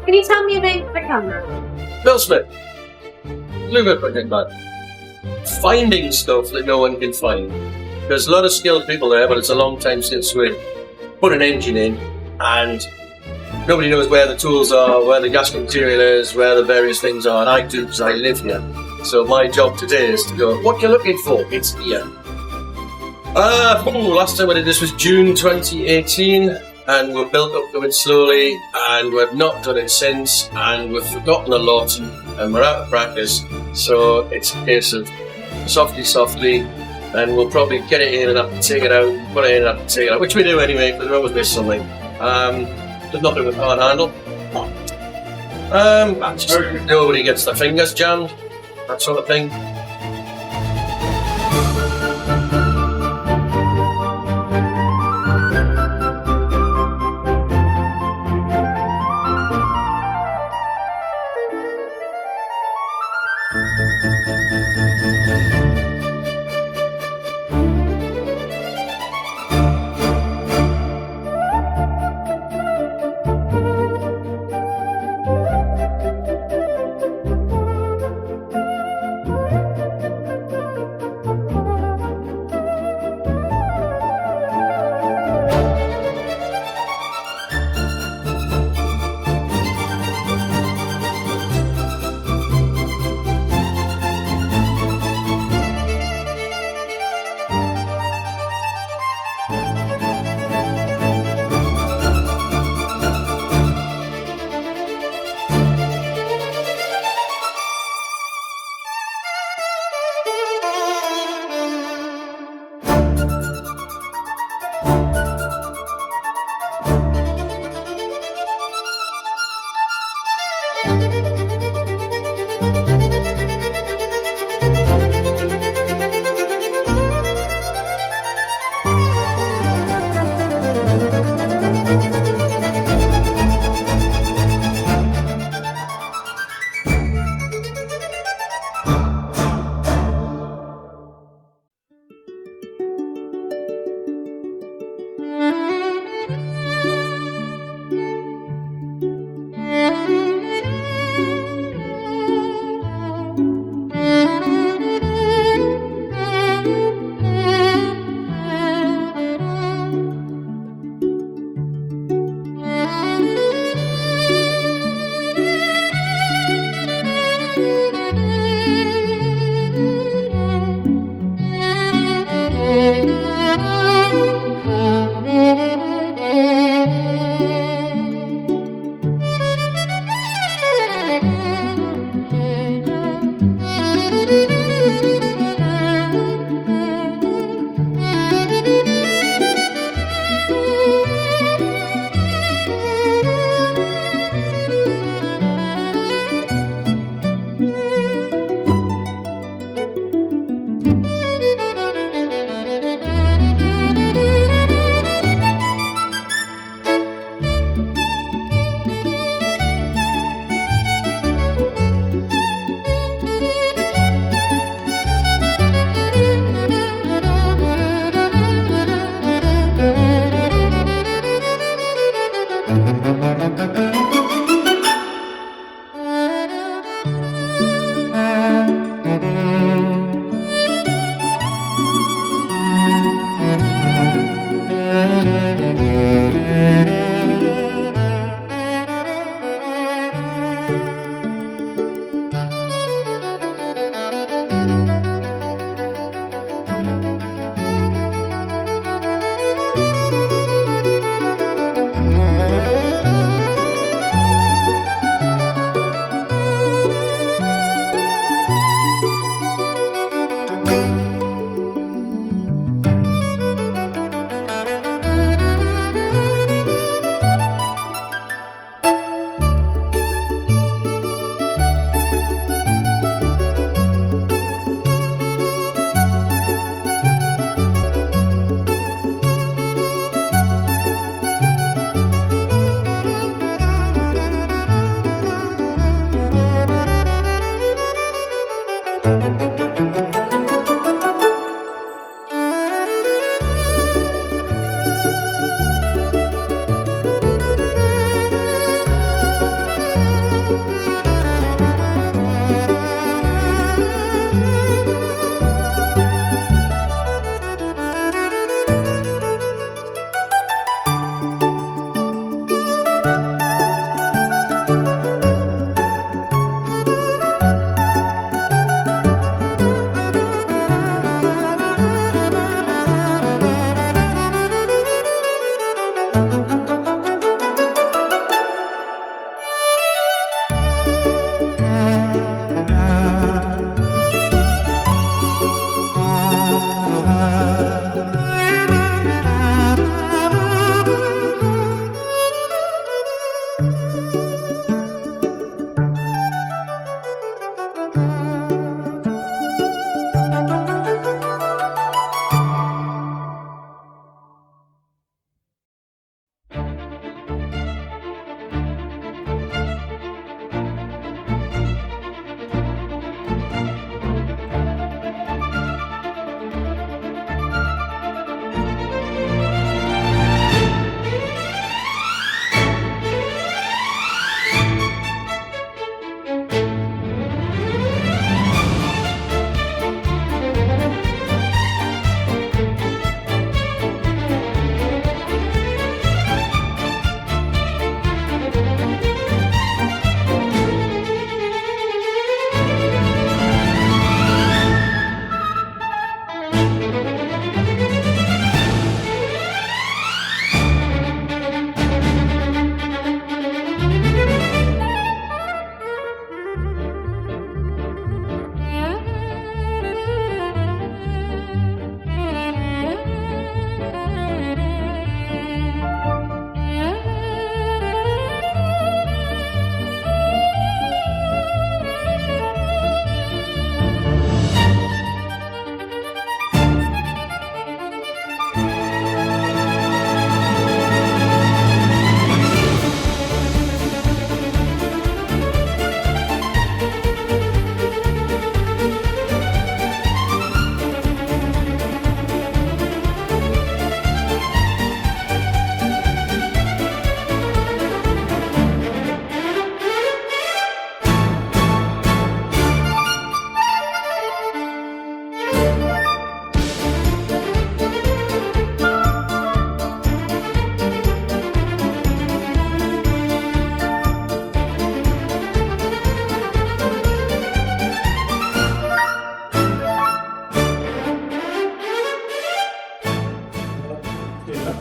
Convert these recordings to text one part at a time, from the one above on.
Can you tell me a name for the camera? Bill Smith, Bluebird Project lad. Finding stuff that no one can find. There's a lot of skilled people there, but it's a long time since we put an engine in, and nobody knows where the tools are, where the gas material is, where the various things are, and I do because I live here. So my job today is to go, what you're looking for, it's here. Last time I did this was June 2018, and we've built up to it slowly, and we've not done it since, and we've forgotten a lot, and we're out of practice, so it's a case of softly, and we'll probably get it in and have to take it out, put it in and have to take it out, which we do anyway, because we always miss something. There's nothing we can't handle. Nobody gets their fingers jammed, that sort of thing.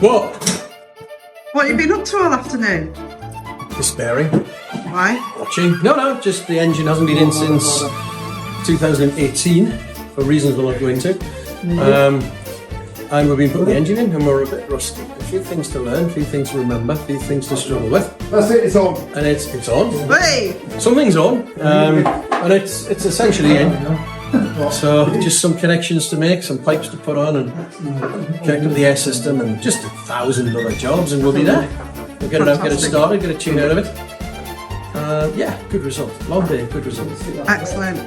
What? What have you been up to all afternoon? Despairing. Why? Watching. No, just the engine hasn't been in since 2018 for reasons we'll not go into. And we've been putting the engine in and we're a bit rusty. A few things to learn, a few things to remember, a few things to struggle with. That's it, it's on. And it's on. Hey! Something's on. And it's essentially in. So just some connections to make, some pipes to put on and connect up the air system and just 1,000 other jobs and we'll be there. We'll get it out, get it started, get a tune out of it. Yeah, good result. Long day, good result. Excellent.